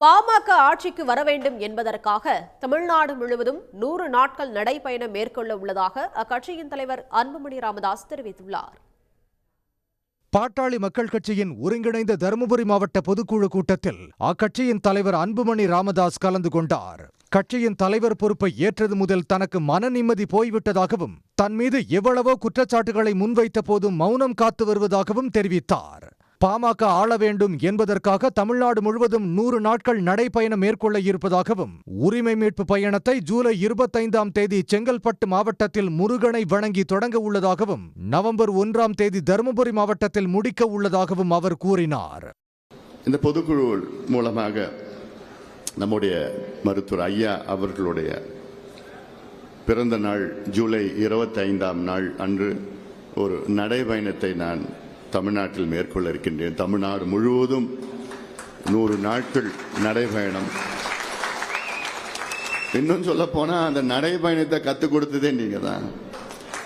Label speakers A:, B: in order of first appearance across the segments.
A: பாமக ஆட்சிக்கு வர வேண்டும் என்பதற்காக தமிழ்நாடு முழுவதும் 100 நாட்கள் நடைபயணம் மேற்கொள்ள உள்ளதாக அக்கட்சியின் தலைவர் அன்புமணி ராமதாஸ் தெரிவித்துள்ளார்.
B: பாட்டாளி மக்கள் கட்சியின் ஒருங்கிணைந்த தருமபுரி மாவட்ட பொதுக்குழு கூட்டத்தில் அக்கட்சியின் தலைவர் அன்புமணி ராமதாஸ் கலந்து கொண்டார். கட்சியின் தலைவர் பொறுப்பை ஏற்றது முதல் தனக்கு மன நிம்மதி போய்விட்டதாகவும் தன் மீது எவ்வளவோ குற்றச்சாட்டுகளை முன்வைத்த போதும் மௌனம் காத்து வருவதாகவும் தெரிவித்தார். பாமக ஆள வேண்டும் என்பதற்காக தமிழ்நாடு முழுவதும் 100 நாட்கள் நடைபயணம் மேற்கொள்ள இருப்பதாகவும் உரிமை மீட்பு பயணத்தை ஜூலை 25ஆம் தேதி செங்கல்பட்டு மாவட்டத்தில் முருகனை வணங்கி தொடங்க உள்ளதாகவும் நவம்பர் 1ஆம் தேதி தருமபுரி மாவட்டத்தில் முடிக்க உள்ளதாகவும் அவர் கூறினார்.
C: இந்த பொதுக்குழு மூலமாக நம்முடைய மருத்துவர் ஐயா அவர்களுடைய பிறந்த நாள் ஜூலை 25ஆம் நாள் அன்று ஒரு நடைபயணத்தை நான் தமிழ்நாட்டில் மேற்கொள்ள இருக்கின்றேன். தமிழ்நாடு முழுவதும் 100 நாட்கள் நடைபயணம். இன்னும் சொல்ல போனா அந்த நடைபயணத்தை கற்றுக் கொடுத்ததே நீங்க தான்.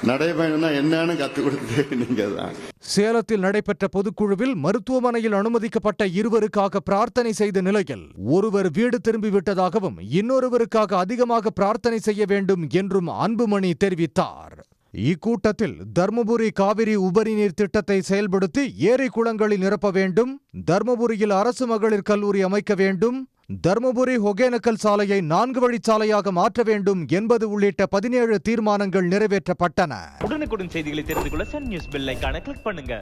C: நடைபயணம்னா என்னன்னு கற்றுக் கொடுத்ததே நீங்க தான்.
B: சேலத்தில் நடைபெற்ற பொதுக்குழுவில் மருத்துவமனையில் அனுமதிக்கப்பட்ட இருவருக்காக பிரார்த்தனை செய்த நிலையில் ஒருவர் வீடு திரும்பிவிட்டதாகவும் இன்னொருவருக்காக அதிகமாக பிரார்த்தனை செய்ய வேண்டும் என்றும் அன்புமணி தெரிவித்தார். இக்கூட்டத்தில் தர்மபுரி காவிரி உபரிநீர் திட்டத்தை செயல்படுத்தி ஏரி குளங்களில் நிரப்ப வேண்டும், தர்மபுரியில் அரசு மகளிர் கல்லூரி அமைக்க வேண்டும், தர்மபுரி ஒகேனக்கல் சாலையை 4 வழிச்சாலையாக மாற்ற வேண்டும் என்பது உள்ளிட்ட 17 தீர்மானங்கள் நிறைவேற்றப்பட்டன.
D: உடனுக்குடன் செய்திகளை தெரிந்து கொள்ள சன் நியூஸ் பெல் ஐகானை கிளிக் பண்ணுங்க.